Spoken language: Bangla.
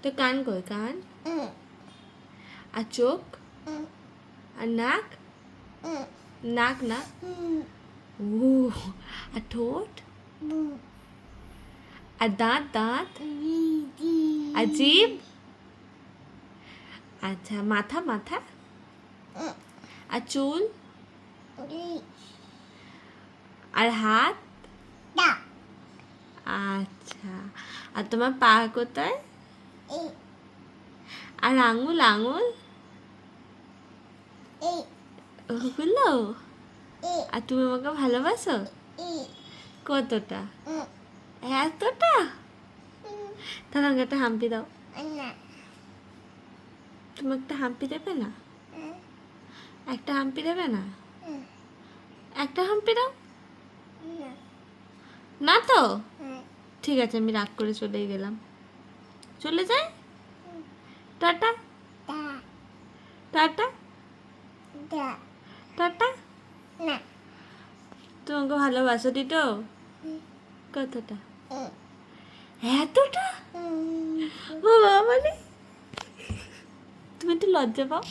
তো কান কই কান? আর চোখ? আর নাক? নাক না? ও, আর ঠোঁট? আর দাঁত দাঁত? আর জিভ? আচ্ছা, মাথা মাথা? আর চুল? আর হাত? আচ্ছা, আর তোমার পা কোথায়? আর আঙুল আঙুল? ওগুলো? আর তুমি আমাকে ভালোবাসো কতটা? এতটা? তাহলে আমাকে একটা হাম্পি দাও। তুমি একটা হাম্পি দেবে না? একটা হাম্পি দেবে না? একটা হাম্পি দাও না তো। ঠিক আছে, আমি রাগ করে চলেই গেলাম। চলে যাই। Tata tata tata. তোমাকে ভালোবাসো দিতো কতটা? এতটা? ও বাবা, মানে তুমি একটু লজ্জা পাও?